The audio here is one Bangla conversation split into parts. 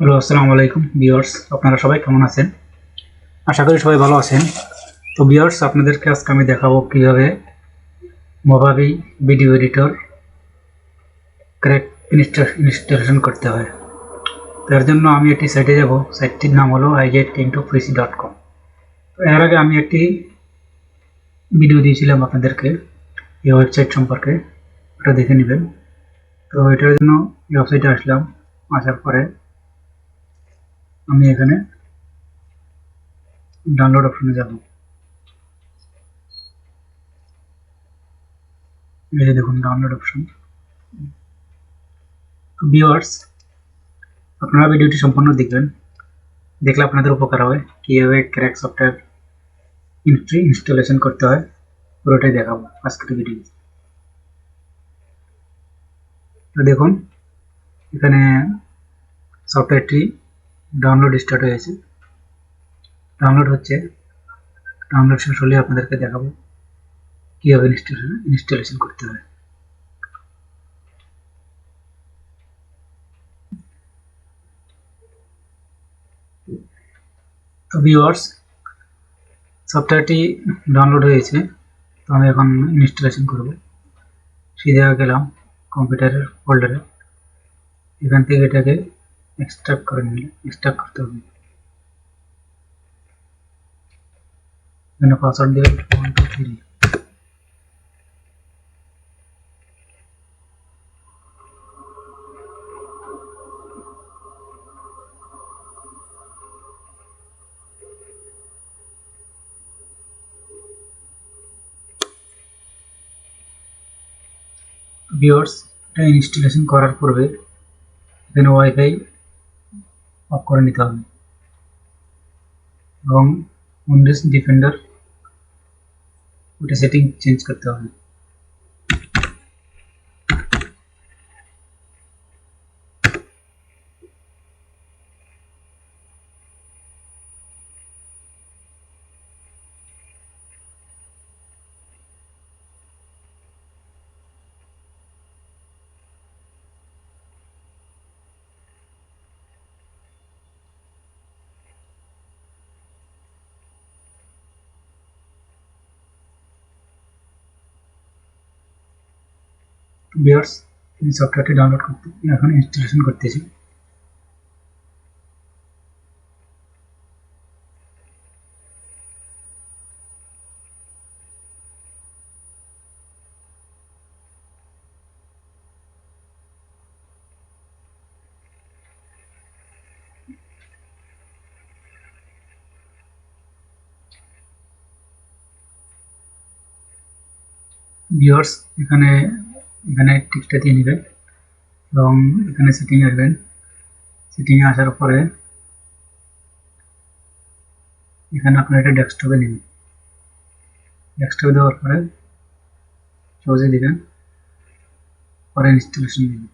হ্যালো, আসসালামু আলাইকুম ভিউয়ার্স। আপনারা সবাই কেমন আছেন? আশা করি সবাই ভালো আছেন। তো ভিউয়ার্স, আপনাদেরকে আজকে আমি দেখাবো কিভাবে মোভাবি ভিডিও এডিটর করেক্ট ইনস্টলেশন করতে হয়। তার জন্য আমি একটি সাইটে যাব। সাইটটির নাম হলো igetintofreece.com। তো এর আগে আমি একটি ভিডিও দিয়েছিলাম আপনাদেরকে এই ওয়েবসাইট সম্পর্কে, ওটা দেখে নেবেন। তো এটার জন্য এই ওয়েবসাইটে আসলাম। আসার পরে আমি এখানে ডাউনলোড অপশনে যাব। এই যে দেখুন ডাউনলোড অপশন। তো ভিউয়ার্স, আপনারা ভিডিওটি সম্পূর্ণ দেখবেন, দেখলে আপনাদের উপকার হবে। কীভাবে ক্র্যাক সফটওয়্যার ইনস্টলেশন করতে হয় পুরোটাই দেখাবো আজকের ভিডিও। তো দেখুন, এখানে সফটওয়্যারটি ডাউনলোড স্টার্ট হয়েছে, ডাউনলোড হচ্ছে। ডাউনলোড শেষ হলে আপনাদেরকে দেখাবো কীভাবে ইনস্টলেশন করতে হয়। তো ভিউয়ার্স, সফটওয়্যারটি ডাউনলোড হয়েছে। তো আমি এখন ইনস্টলেশন করব। সিধা গেলাম কম্পিউটারের ফোল্ডারে। এখান থেকে এটাকে এক্সট্রাক্ট করতে হবে। এখানে পাসওয়ার্ড দিয়ে 1 2 3। ভিউয়ার্স, এটা ইনস্টলেশন করার পূর্বে এখানে ওয়াইফাই অফ করে নিতে হবে এবং উইন্ডোজ ডিফেন্ডার ওটা সেটিং চেঞ্জ করতে হবে। ভিউয়ার্স, এই সফটওয়্যারটি ডাউনলোড করতে এখন ইনস্টলেশন করতেছি। ভিউয়ার্স, এখানে এখানে টিকটা দিয়ে নেবেন এবং এখানে সেটিং আসবেন। সেটিংয়ে আসার পরে এখানে আপনার এটা ডেস্কটপে নেবেন। ডেস্কটপে দেওয়ার পরে চুজে দিবেন, পরে ইনস্টলেশন দিবেন।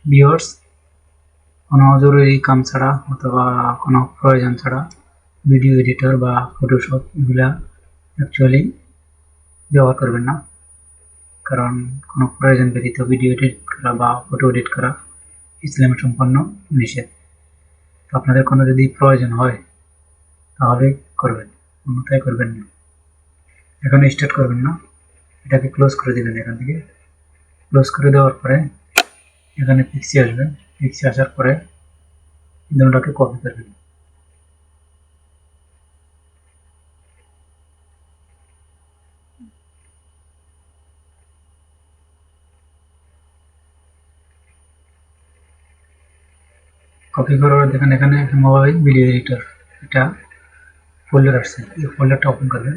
ভিউয়ার্স, কোনো জরুরি কাম ছাড়া অথবা কোনো প্রয়োজন ছাড়া ভিডিও এডিটর বা ফটোশপ এগুলা অ্যাকচুয়ালি ব্যবহার করবেন না, কারণ কোনো প্রয়োজন ব্যতীত ভিডিও এডিট করা বা ফটো এডিট করা ইসলামে সম্পন্ন নিষেধ। তো আপনাদের কোনো যদি প্রয়োজন হয় তাহলে করবেন, অন্যথায় করবেন না। এখানে স্টার্ট করবেন না, এটাকে ক্লোজ করে দেবেন। এখান থেকে ক্লোজ করে দেওয়ার পরে এখানে পিক্সি আসবেন। পিক্সি আসার পরে দুটোটাকে কপি করবেন। কপি করার দেখেন এখানে মোবাইল ভিডিও এডিটর এটা ফোল্ডার আসছে, এই ফোল্ডারটা ওপেন করবেন।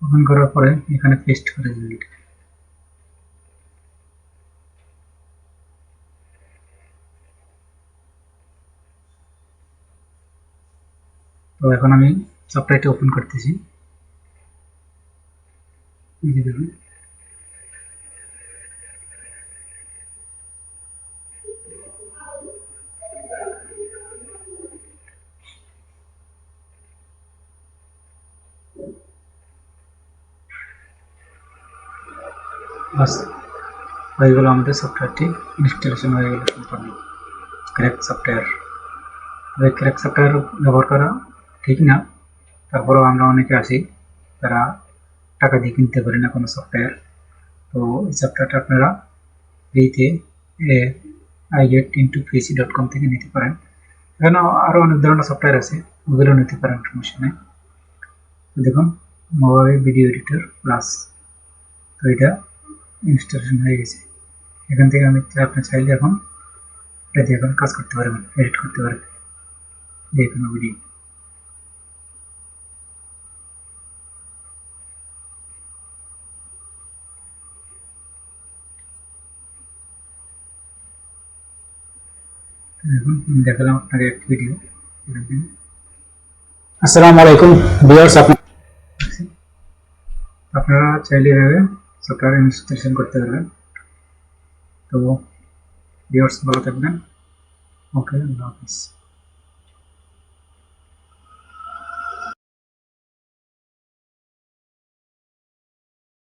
ওপেন করার পরে এখানে পেস্ট করে দিন। তো এখন আমি সফটওয়্যারটি ওপেন করতেছি। এই যে দেখুন, বাস হয়ে গেল, আমাদের সফটওয়্যারটি ইনস্টলেশন হয়ে গেল সম্পূর্ণ। ক্র্যাক সফটওয়্যার, তবে ক্র্যাক সফটওয়্যার ব্যবহার করা ঠিক না, তারপরেও আমরা অনেকে আছি তারা টাকা দিয়ে কিনতে পারি না কোনো সফটওয়্যার। তো এই সফটওয়্যারটা আপনারা ফ্রিতে iget.pc.com থেকে নিতে পারেন। এখানে আরও অনেক ধরনের সফটওয়্যার আছে, ওগুলো নিতে পারেন, সমস্যা নেই। দেখুন, মোভাভি ভিডিও এডিটর প্লাস, তো এটা ইনস্টলেশন হয়ে গেছে। এখান থেকে আপনি চাইলে এখন এটা দিয়ে এখন কাজ করতে পারবেন, এডিট করতে পারবেন যে কোনো ভিডিও। এখন দেখালাম আপনাকে একটি ভিডিও। আসসালামু আলাইকুম ভিউয়ার্স, আপনারা চাইলে এভাবে সফটওয়্যার ইনস্টলেশন করতে পারবেন। তো ভিউয়ার্স ভালো থাকবেন, ওকে, আল্লাহ হাফিজ।